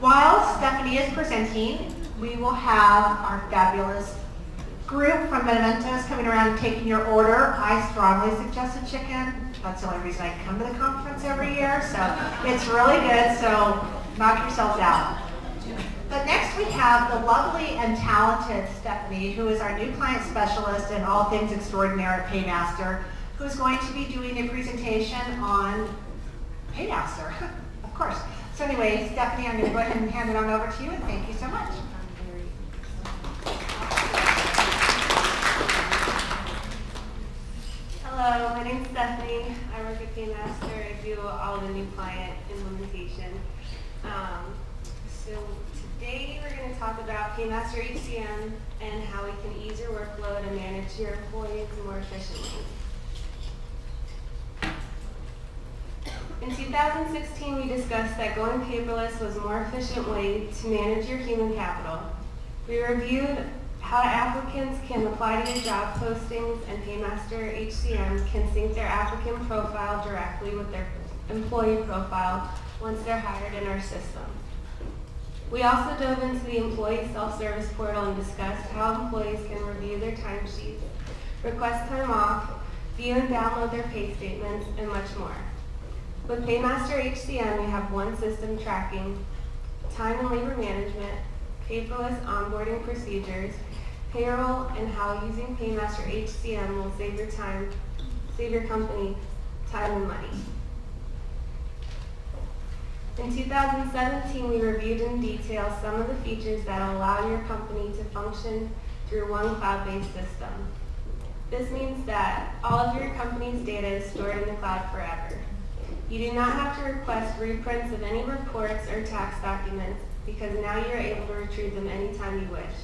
While Stefanie is presenting, we will have our fabulous group from Beneventos coming around and taking your order. I strongly suggest a chicken. That's the only reason I come to the conference every year, so it's really good, so knock yourselves out. But next we have the lovely and talented Stefanie, who is our new client specialist in all things extraordinary at PayMaster, who is going to be doing a presentation on PayMaster, of course. So anyway, Stefanie, I'm going to go ahead and hand it on over to you, and thank you so much. Hello, my name's Stefanie. I work at PayMaster. I do all the new client implementation. So today we're going to talk about PayMaster HCM and how we can ease your workload and manage your employees more efficiently. In 2016, we discussed that going paperless was a more efficient way to manage your human capital. We reviewed how applicants can apply to your job postings, and PayMaster HCM can sync their applicant profile directly with their employee profile once they're hired in our system. We also dove into the employee self-service portal and discussed how employees can review their timesheets, request time off, view and download their pay statements, and much more. With PayMaster HCM, we have one system tracking time and labor management, paperless onboarding procedures, payroll, and how using PayMaster HCM will save your company time and money. In 2017, we reviewed in detail some of the features that allow your company to function through one cloud-based system. This means that all of your company's data is stored in the cloud forever. You do not have to request reprints of any reports or tax documents because now you're able to retrieve them anytime you wish.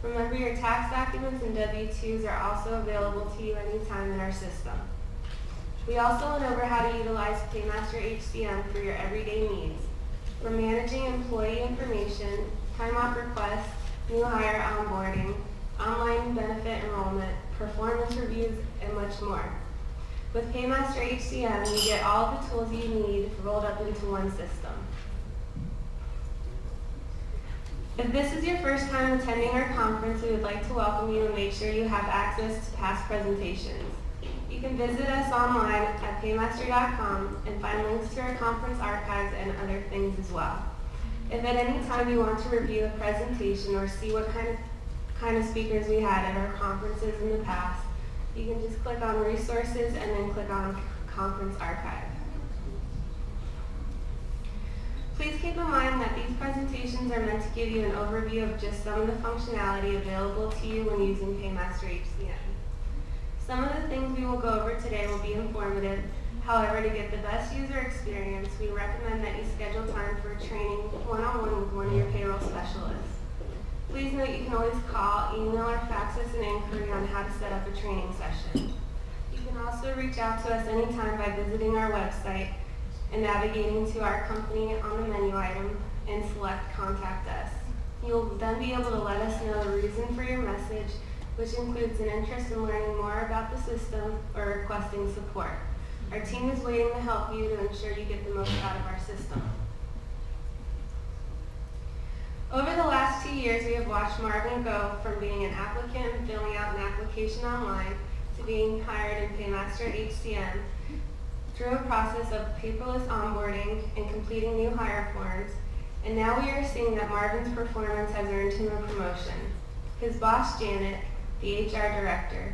Remember, your tax documents and W-2s are also available to you anytime in our system. We also went over how to utilize PayMaster HCM for your everyday needs, from managing employee information, time off requests, new hire onboarding, online benefit enrollment, performance reviews, and much more. With PayMaster HCM, you get all the tools you need rolled up into one system. If this is your first time attending our conference, we would like to welcome you and make sure you have access to past presentations. You can visit us online at paymaster.com and find links to our conference archives and other things as well. If at any time you want to review a presentation or see what kind of speakers we had at our conferences in the past, you can just click on resources and then click on conference archive. Please keep in mind that these presentations are meant to give you an overview of just some of the functionality available to you when using PayMaster HCM. Some of the things we will go over today will be informative. However, to get the best user experience, we recommend that you schedule time for training one-on-one with one of your payroll specialists. Please note you can always call, email, or fax us an inquiry on how to set up a training session. You can also reach out to us anytime by visiting our website and navigating to our company on the menu item and select Contact Us. You'll then be able to let us know the reason for your message, which includes an interest in learning more about the system or requesting support. Our team is waiting to help you to ensure you get the most out of our system. Over the last 2 years, we have watched Marvin go from being an applicant and filling out an application online to being hired in PayMaster HCM through a process of paperless onboarding and completing new hire forms. And now we are seeing that Marvin's performance has earned him a promotion. His boss, Janet, the HR director,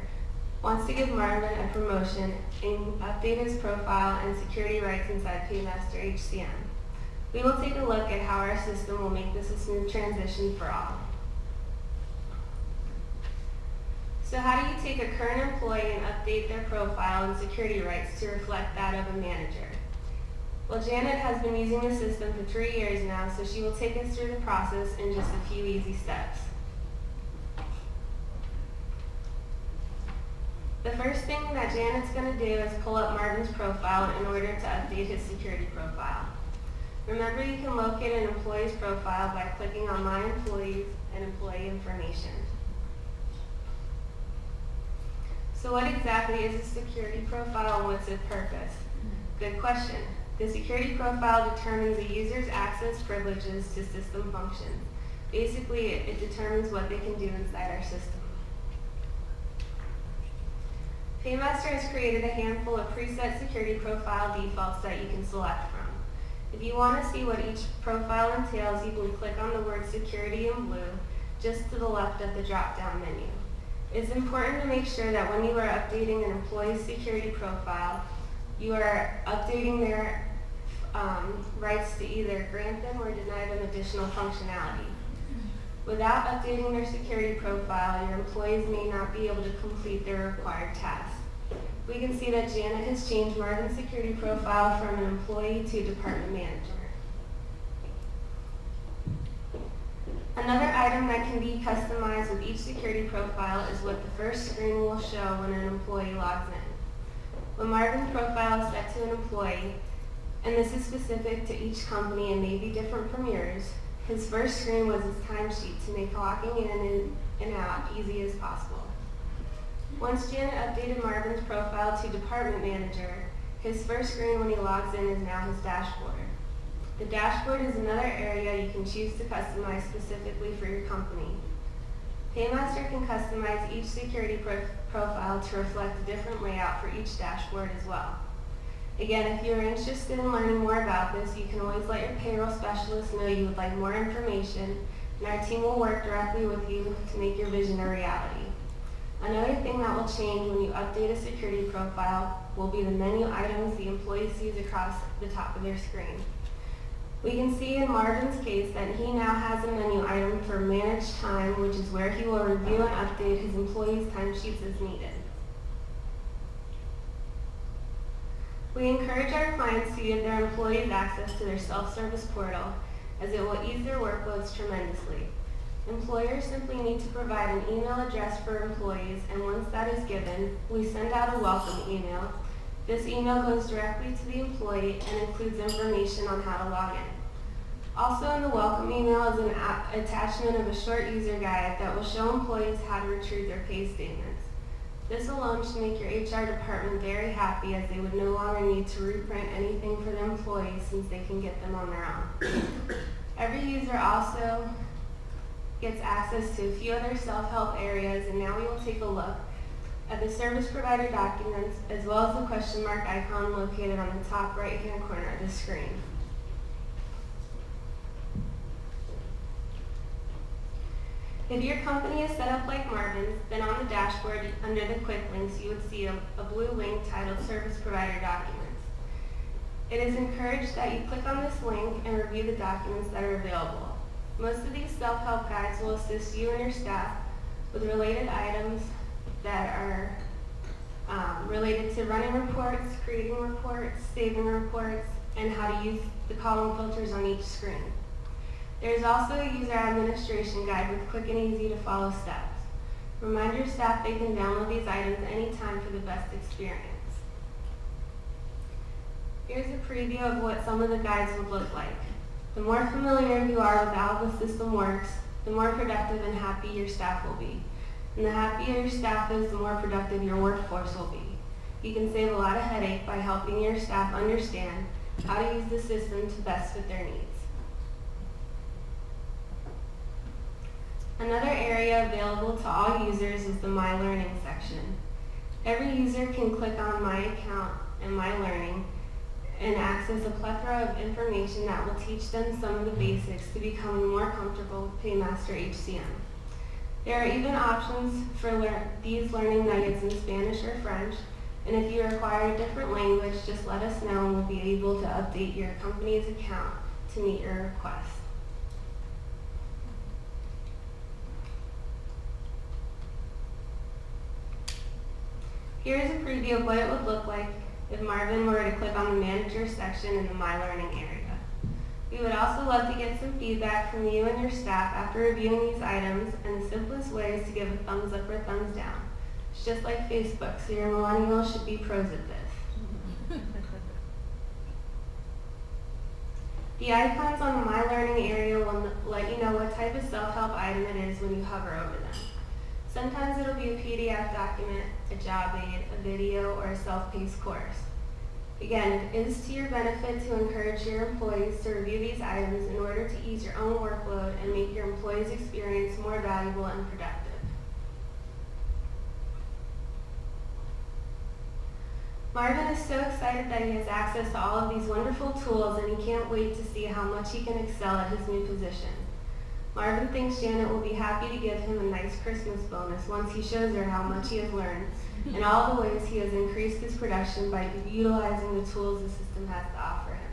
wants to give Marvin a promotion and update his profile and security rights inside PayMaster HCM. We will take a look at how our system will make this a smooth transition for all. So how do you take a current employee and update their profile and security rights to reflect that of a manager? Well, Janet has been using the system for 3 years now, so she will take us through the process in just a few easy steps. The first thing that Janet's going to do is pull up Marvin's profile in order to update his security profile. Remember, you can locate an employee's profile by clicking on My Employees and Employee Information. So what exactly is a security profile and what's its purpose? Good question. The security profile determines a user's access privileges to system functions. Basically, it determines what they can do inside our system. PayMaster has created a handful of preset security profile defaults that you can select from. If you want to see what each profile entails, you can click on the word security in blue just to the left of the drop-down menu. It's important to make sure that when you are updating an employee's security profile, you are updating their rights to either grant them or deny them additional functionality. Without updating their security profile, your employees may not be able to complete their required tasks. We can see that Janet has changed Marvin's security profile from an employee to department manager. Another item that can be customized with each security profile is what the first screen will show when an employee logs in. When Marvin's profile is set to an employee, and this is specific to each company and may be different from yours, his first screen was his timesheet to make logging in and out easy as possible. Once Janet updated Marvin's profile to department manager, his first screen when he logs in is now his dashboard. The dashboard is another area you can choose to customize specifically for your company. PayMaster can customize each security profile to reflect a different layout for each dashboard as well. Again, if you're interested in learning more about this, you can always let your payroll specialist know you would like more information, and our team will work directly with you to make your vision a reality. Another thing that will change when you update a security profile will be the menu items the employee sees across the top of their screen. We can see in Marvin's case that he now has a menu item for managed time, which is where he will review and update his employees' timesheets as needed. We encourage our clients to give their employees access to their self-service portal, as it will ease their workloads tremendously. Employers simply need to provide an email address for employees, and once that is given, we send out a welcome email. This email goes directly to the employee and includes information on how to log in. Also in the welcome email is an attachment of a short user guide that will show employees how to retrieve their pay statements. This alone should make your HR department very happy, as they would no longer need to reprint anything for the employees since they can get them on their own. Every user also gets access to a few other self-help areas, and now we will take a look at the service provider documents as well as the question mark icon located on the top right-hand corner of the screen. If your company is set up like Marvin's, then on the dashboard under the quick links you would see a blue link titled Service Provider Documents. It is encouraged that you click on this link and review the documents that are available. Most of these self-help guides will assist you and your staff with related items that are related to running reports, creating reports, saving reports, and how to use the column filters on each screen. There is also a user administration guide with quick and easy to follow steps. Remind your staff they can download these items anytime for the best experience. Here's a preview of what some of the guides would look like. The more familiar you are with how the system works, the more productive and happy your staff will be. And the happier your staff is, the more productive your workforce will be. You can save a lot of headache by helping your staff understand how to use the system to best fit their needs. Another area available to all users is the My Learning section. Every user can click on My Account and My Learning and access a plethora of information that will teach them some of the basics to becoming more comfortable with PayMaster HCM. There are even options for these learning nuggets in Spanish or French, and if you require a different language, just let us know and we'll be able to update your company's account to meet your request. Here's a preview of what it would look like if Marvin were to click on the Manager section in the My Learning area. We would also love to get some feedback from you and your staff after reviewing these items, and the simplest way is to give a thumbs up or thumbs down. It's just like Facebook, so your millennials should be pros at this. The icons on the My Learning area will let you know what type of self-help item it is when you hover over them. Sometimes it'll be a PDF document, a job aid, a video, or a self-paced course. Again, it is to your benefit to encourage your employees to review these items in order to ease your own workload and make your employees' experience more valuable and productive. Marvin is so excited that he has access to all of these wonderful tools, and he can't wait to see how much he can excel at his new position. Marvin thinks Janet will be happy to give him a nice Christmas bonus once he shows her how much he has learned and all the ways he has increased his production by utilizing the tools the system has to offer him.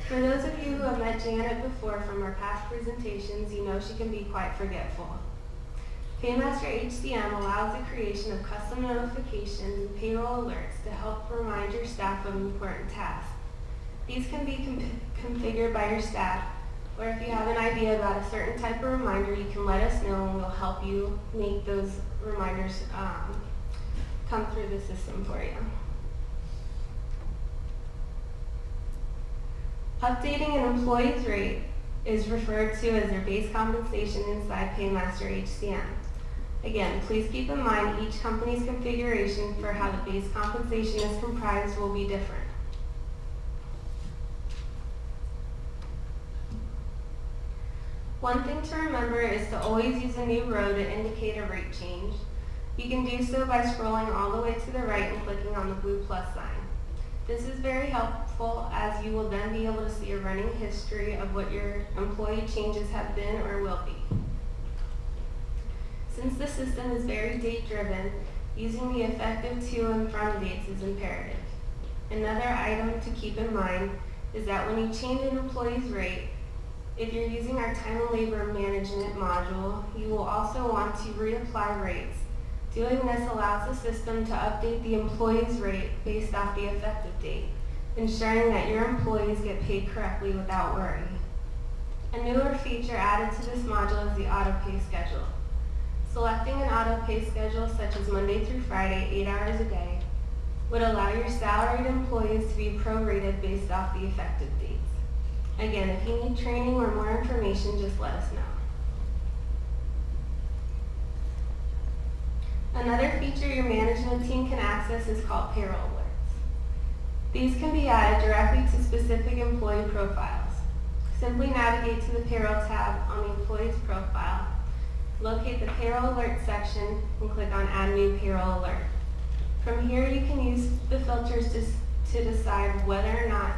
For those of you who have met Janet before from our past presentations, you know she can be quite forgetful. PayMaster HCM allows the creation of custom notifications and payroll alerts to help remind your staff of important tasks. These can be configured by your staff, or if you have an idea about a certain type of reminder, you can let us know and we'll help you make those reminders come through the system for you. Updating an employee's rate is referred to as their base compensation inside PayMaster HCM. Again, please keep in mind each company's configuration for how the base compensation is comprised will be different. One thing to remember is to always use a new row to indicate a rate change. You can do so by scrolling all the way to the right and clicking on the blue plus sign. This is very helpful as you will then be able to see a running history of what your employee changes have been or will be. Since the system is very date-driven, using the effective to and from dates is imperative. Another item to keep in mind is that when you change an employee's rate, if you're using our time and labor management module, you will also want to reapply rates. Doing this allows the system to update the employee's rate based off the effective date, ensuring that your employees get paid correctly without worry. A newer feature added to this module is the auto pay schedule. Selecting an auto pay schedule such as Monday through Friday, 8 hours a day, would allow your salaried employees to be prorated based off the effective dates. Again, if you need training or more information, just let us know. Another feature your management team can access is called Payroll alerts. These can be added directly to specific employee profiles. Simply navigate to the Payroll tab on the employee's profile, locate the Payroll Alert section, and click on Add New Payroll Alert. From here, you can use the filters to decide whether or not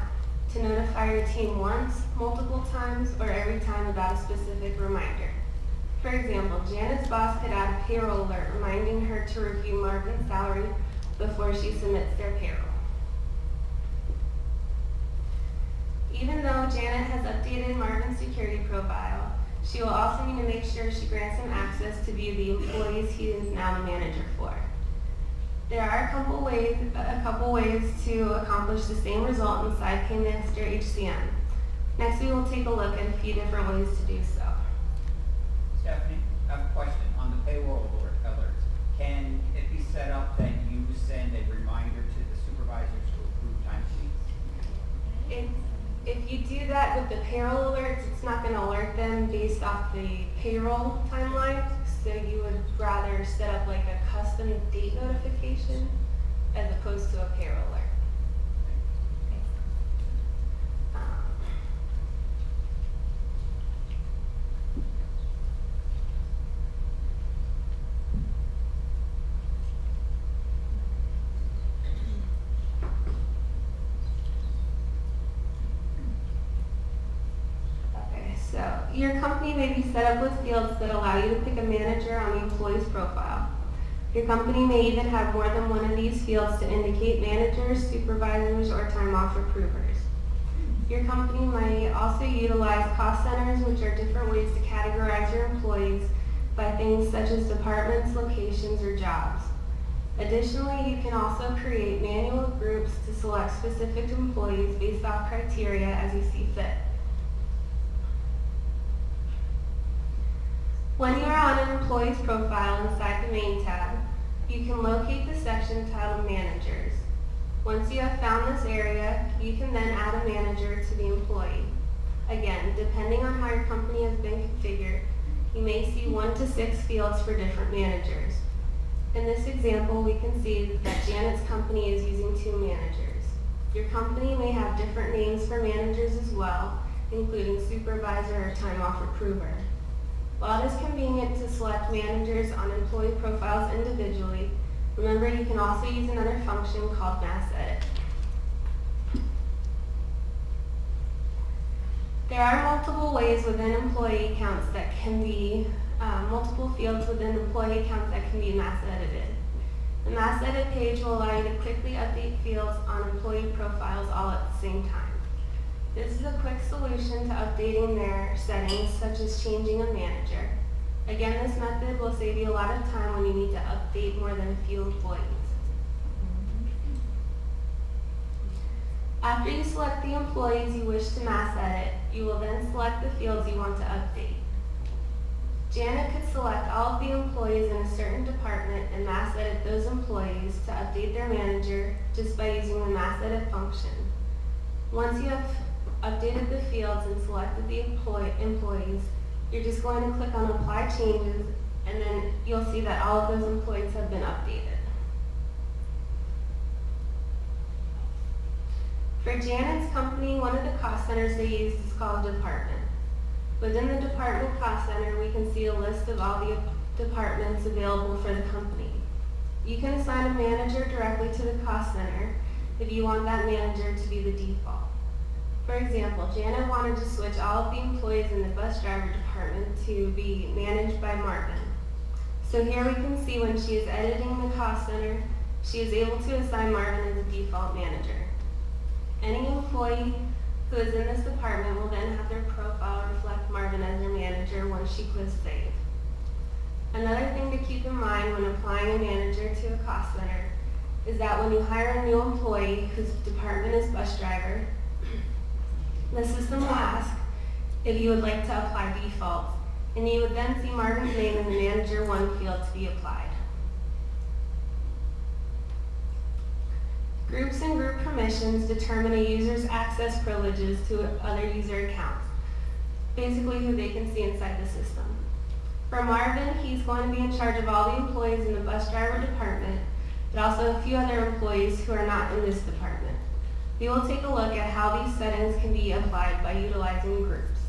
to notify your team once, multiple times, or every time about a specific reminder. For example, Janet's boss could add a payroll alert reminding her to review Marvin's salary before she submits their payroll. Even though Janet has updated Marvin's security profile, she will also need to make sure she grants him access to view the employees he is now the manager for. There are a couple ways to accomplish the same result inside PayMaster HCM. Next, we will take a look at a few different ways to do so. Stephanie, I have a question on the payroll alerts. Can it be set up that you send a reminder to the supervisors to approve timesheets? If you do that with the payroll alerts, it's not going to alert them based off the payroll timeline. So you would rather set up like a custom date notification as opposed to a payroll alert. So your company may be set up with fields that allow you to pick a manager on the employee's profile. Your company may even have more than one of these fields to indicate managers, supervisors, or time off approvers. Your company may also utilize cost centers, which are different ways to categorize your employees by things such as departments, locations, or jobs. Additionally, you can also create manual groups to select specific employees based off criteria as you see fit. When you are on an employee's profile inside the main tab, you can locate the section titled Managers. Once you have found this area, you can then add a manager to the employee. Again, depending on how your company has been configured, you may see 1 to 6 fields for different managers. In this example, we can see that Janet's company is using 2 managers. Your company may have different names for managers as well, including supervisor or time off approver. While it is convenient to select managers on employee profiles individually, remember you can also use another function called mass edit. There are multiple ways within employee accounts that can be, multiple fields within employee accounts that can be mass edited. The mass edit page will allow you to quickly update fields on employee profiles all at the same time. This is a quick solution to updating their settings, such as changing a manager. Again, this method will save you a lot of time when you need to update more than a few employees. After you select the employees you wish to mass edit, you will then select the fields you want to update. Janet could select all of the employees in a certain department and mass edit those employees to update their manager just by using the mass edit function. Once you have updated the fields and selected the employees, you're just going to click on Apply Changes, and then you'll see that all of those employees have been updated. For Janet's company, one of the cost centers they use is called Department. Within the Department Cost Center, we can see a list of all the departments available for the company. You can assign a manager directly to the cost center if you want that manager to be the default. For example, Janet wanted to switch all of the employees in the bus driver department to be managed by Marvin. So here we can see when she is editing the cost center, she is able to assign Marvin as the default manager. Any employee who is in this department will then have their profile reflect Marvin as their manager once she clicks save. Another thing to keep in mind when applying a manager to a cost center is that when you hire a new employee whose department is bus driver, the system will ask if you would like to apply defaults, and you would then see Marvin's name in the Manager 1 field to be applied. Groups and group permissions determine a user's access privileges to other user accounts, basically who they can see inside the system. For Marvin, he's going to be in charge of all the employees in the bus driver department, but also a few other employees who are not in this department. We will take a look at how these settings can be applied by utilizing groups.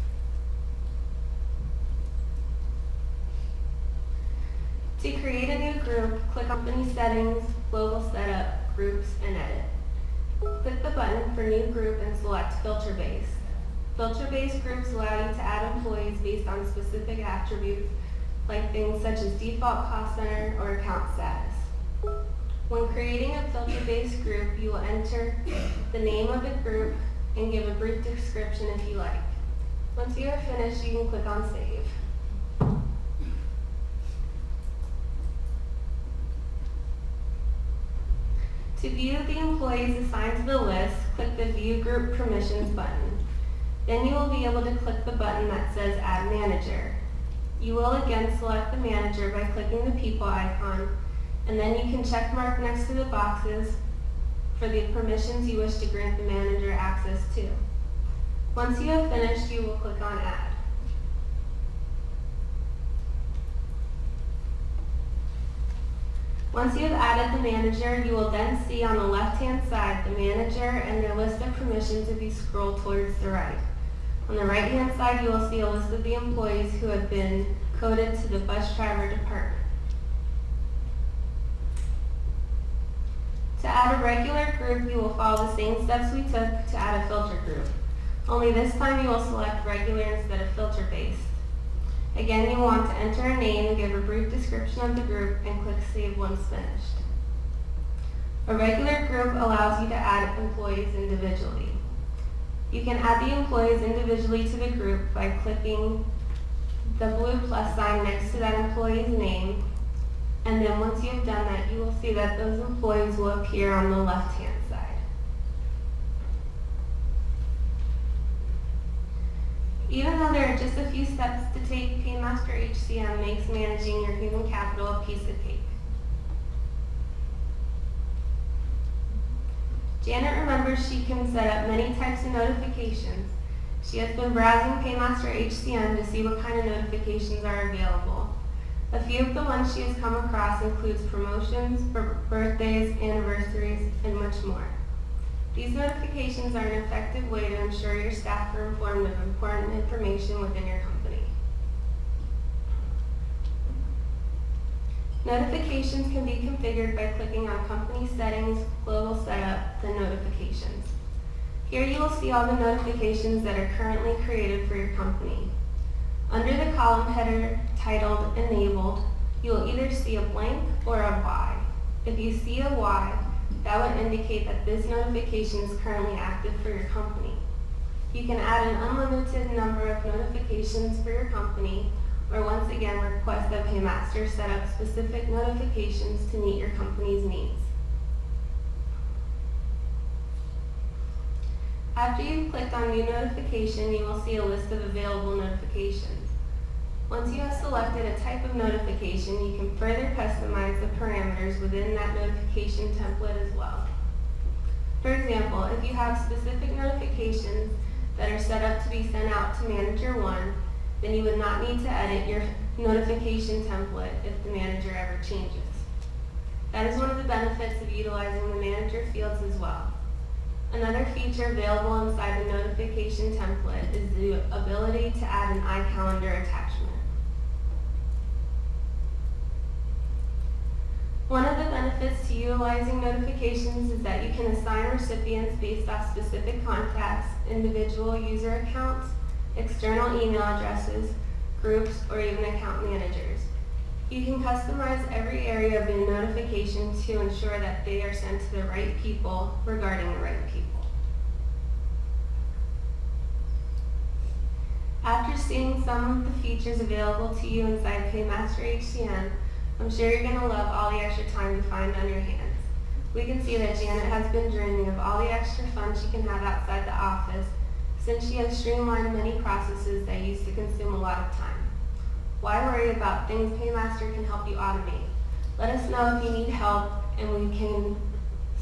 To create a new group, click on Company Settings, Global Setup, Groups, and Edit. Click the button for New Group and select Filter Based. Filter Based groups allow you to add employees based on specific attributes like things such as default cost center or account status. When creating a filter-based group, you will enter the name of the group and give a brief description if you like. Once you are finished, you can click on Save. To view the employees assigned to the list, click the View Group Permissions button. Then you will be able to click the button that says Add Manager. You will again select the manager by clicking the people icon, and then you can check mark next to the boxes for the permissions you wish to grant the manager access to. Once you have finished, you will click on Add. Once you have added the manager, you will then see on the left-hand side the manager and their list of permissions if you scroll towards the right. On the right-hand side, you will see a list of the employees who have been coded to the bus driver department. To add a regular group, you will follow the same steps we took to add a filter group. Only this time you will select regular instead of filter-based. Again, you want to enter a name, give a brief description of the group, and click Save once finished. A regular group allows you to add employees individually. You can add the employees individually to the group by clicking the blue plus sign next to that employee's name, and then once you have done that, you will see that those employees will appear on the left-hand side. Even though there are just a few steps to take, PayMaster HCM makes managing your human capital a piece of cake. Janet remembers she can set up many types of notifications. She has been browsing PayMaster HCM to see what kind of notifications are available. A few of the ones she has come across includes promotions, birthdays, anniversaries, and much more. These notifications are an effective way to ensure your staff are informed of important information within your company. Notifications can be configured by clicking on Company Settings, Global Setup, then Notifications. Here you will see all the notifications that are currently created for your company. Under the column header titled Enabled, you will either see a blank or a Y. If you see a Y, that would indicate that this notification is currently active for your company. You can add an unlimited number of notifications for your company, or once again request that PayMaster set up specific notifications to meet your company's needs. After you've clicked on New Notification, you will see a list of available notifications. Once you have selected a type of notification, you can further customize the parameters within that notification template as well. For example, if you have specific notifications that are set up to be sent out to Manager 1, then you would not need to edit your notification template if the manager ever changes. That is one of the benefits of utilizing the manager fields as well. Another feature available inside the notification template is the ability to add an iCalendar attachment. One of the benefits to utilizing notifications is that you can assign recipients based off specific contacts, individual user accounts, external email addresses, groups, or even account managers. You can customize every area of the notification to ensure that they are sent to the right people regarding the right people. After seeing some of the features available to you inside PayMaster HCM, I'm sure you're going to love all the extra time you find on your hands. We can see that Janet has been dreaming of all the extra fun she can have outside the office since she has streamlined many processes that used to consume a lot of time. Why worry about things PayMaster can help you automate? Let us know if you need help and we can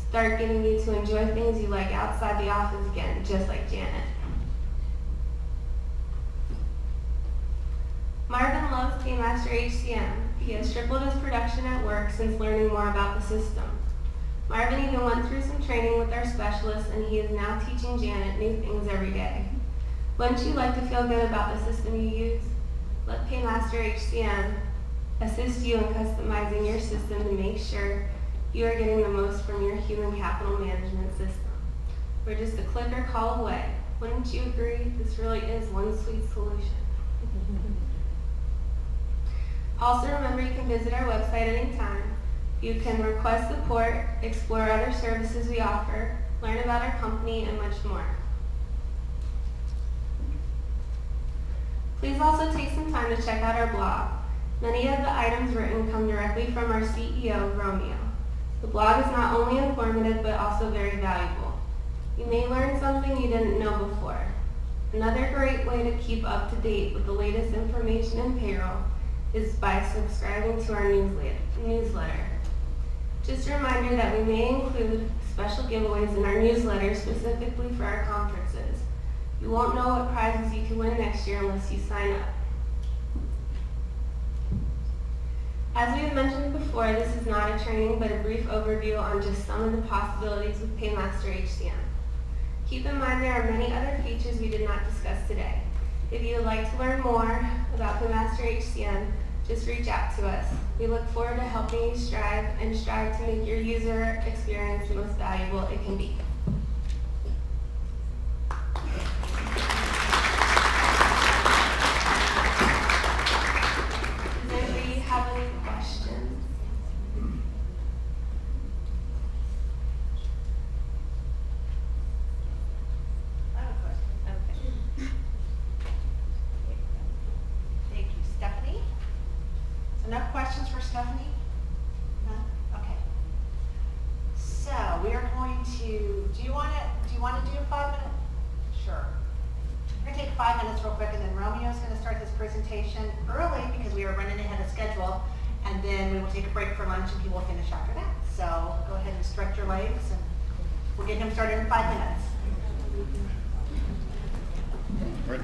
start getting you to enjoy things you like outside the office again, just like Janet. Marvin loves PayMaster HCM. He has tripled his production at work since learning more about the system. Marvin even went through some training with our specialists and he is now teaching Janet new things every day. Wouldn't you like to feel good about the system you use? Let PayMaster HCM assist you in customizing your system to make sure you are getting the most from your human capital management system. We're just a click or call away. Wouldn't you agree? This really is one sweet solution. Also remember you can visit our website anytime. You can request support, explore other services we offer, learn about our company, and much more. Please also take some time to check out our blog. Many of the items written come directly from our CEO, Romeo. The blog is not only informative but also very valuable. You may learn something you didn't know before. Another great way to keep up to date with the latest information in payroll is by subscribing to our newsletter. Just a reminder that we may include special giveaways in our newsletter specifically for our conferences. You won't know what prizes you can win next year unless you sign up. As we have mentioned before, this is not a training but a brief overview on just some of the possibilities with PayMaster HCM. Keep in mind there are many other features we did not discuss today. If you would like to learn more about PayMaster HCM, just reach out to us. We look forward to helping you strive to make your user experience the most valuable it can be. Does anybody have any questions? I have a question. Okay. Thank you. Stephanie? Enough questions for Stephanie? No? Okay. So we are going to, do you want to do a 5 minute? Sure. We're going to take 5 minutes real quick and then Romeo's going to start this presentation early because we are running ahead of schedule, and then we will take a break for lunch and he will finish after that. So go ahead and stretch your legs and we'll get him started in 5 minutes. Right.